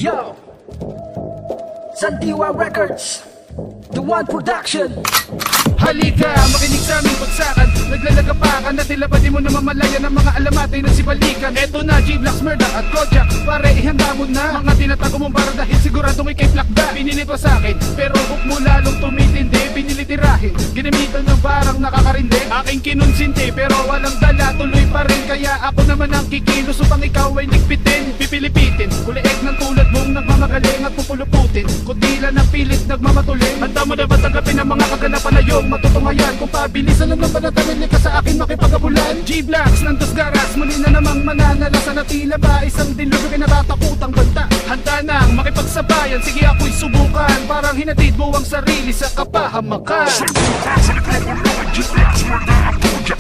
Yo! Sandiwa Records, The One Production. Halika, makinig sa aming bagsakan. Naglalagapakan na tila ba di mo na mamalaya ng mga alamat ay nagsibalikan. Eto na, G-Blocks, Murder at Kojak. Pare, ihanda mo na mga tinatago mong para dahil siguradong ikay plakda. Pinili pa sa'kin, pero hook mo lalong tumitindi. Pinili tirahin, ginamitan ng parang nakakarindi. Aking kinonsinti, pero walang dala, tuloy pa rin. Kaya ako naman ang kikilos upang ikaw ay ligpitin. Pipilipitin, kuliek ng tulad mong nagmamagaling at pupuluputin. Kundila ng pilit nagmamatuloy. Handa mo na ba tanggapin ang mga kaganapan na iyong matutungayan? Kung pabilisan lang ng panatawin ka sa akin makipagabulan. G-Blocks ng Dos Garas, muli na namang mananalasan na tila ba isang dilubyo kinatatakutang banta. Handa nang makipagsabayan, sige ako'y subukan. Parang hinatid mo ang sarili sa kapahamakan. G-Blocks, Murder at Kojak.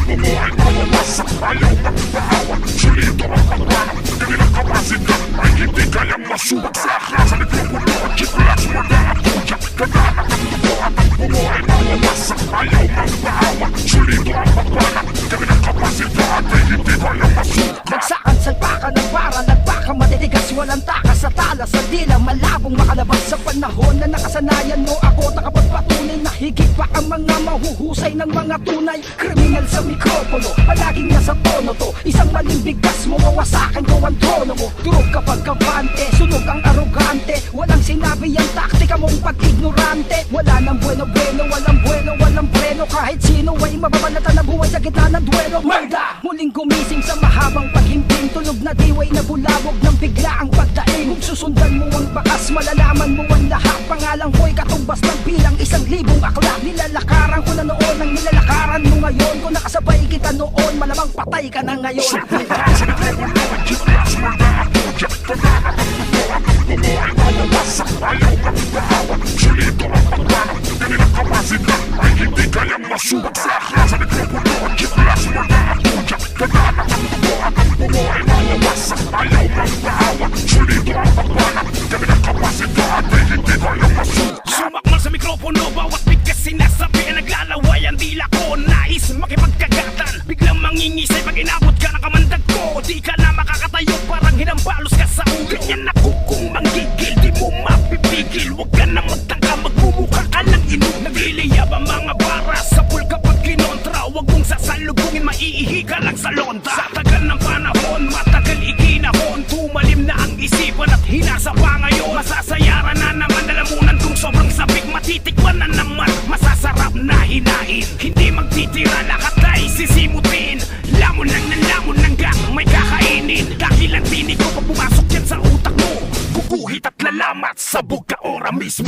Bumuhay na wawasak, ayaw magpahawan. Solito ang pagwanang, kanilang kapasidad ay hindi kayang masubak sa akla. Sa mikropono, G-Blocks, Murder at Kojak. Kagalang ang tubuhan, bumuhay na wawasak, ayaw magpahawan. Solito ang pagwanang, kanilang kapasidad ay hindi kayang masubak. Bagsakan, salpakan ng para, nagpakang matitigas. Walang takas sa talas, sa dila malabong makalabas. Sa panahon na nakasanayan mo ako, nakapagpatunay na higit pa ang mga mahuhusay ng mga tunay. Kriminal sa mikropono, palaging nasa tono to. Isang maling bigkas mo, wawasakin ko ang trono mo. Durog kapag kabante, sunog ang arogante. Walang sinabi ang taktika mong pag-ignorante. Wala nang bueno-bueno, walang bueno, walang preno. Kahit sino ay mababalatan na buhay sa gitna ng duelo. Murda! Muling gumising sa mahabang paghimbing. Tulog na diway na bulabog ng bigla ang pagdaing. Kung susundan mo ang bakas, malalaman mo ang lahat. Pangalang ko'y katumbas ng bilang 1,000 akla. Nilalakaran ko na noon ang nilalakaran mo ngayon. Kung nakasabay kita noon, malamang patay ka na ngayon. Sa mikropono, G-Blocks, Murder at Kojak. Kagalang ang tubuhan, bumuhay na wawasak, ayaw magpahawan. Solito ang pagwanang, kanilang kapasidad ay hindi kayang masubak sa akla. Sa mikropono, G-Blocks, Murder at Kojak. Kagalang ang tubuhan, bumuhay na wawasak, ayaw magpahawan. Solito ang pagwanang, kanilang kapasidad ay hindi kayang masubak. Sumakmal sa mikropono, bawat bigkas sinasabi ang naglalaway ang dila ko. Nais makipagkagatan, biglang mangingisay pag inabot ka ng kamandag ko. Di ka na makakatayo, parang hinambalos ka sa ulo. Ganyan ako kung manggigil, di mo mapipigil. Huwag ka na magtangka, magmumukha ka ng ino. Nagliliyab ang mga bara sa pool kapag kinontra. Huwag mong sasalubungin, maiihi ka lang sa lonta. Sa tagal ng panahon, matagal ikinahon. Tumalim na ang isipan at hinasa pa ngayon. Masasayaran na naman lalamunan kung sobrang sabik. Matitikman na naman, masasarap na hinain. Hindi magtitira, lahat ay sisimutin. Lamon lang ng lamon hanggang may kakainin. Dahil ang tinig ko pag pumasok yan sa utak mo, kukuhit at lalamat sa buka-ora mismo.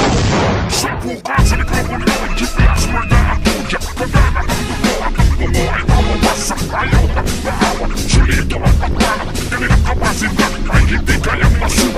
Subukan sa mikropono, G-Blocks, Murder at Kojak. Kagalang ang tubuhan, bumuhay na wawasak, ayaw magpahawan. Solito ang pagwanang, kanilang kapasidad ay hindi kayang masubak.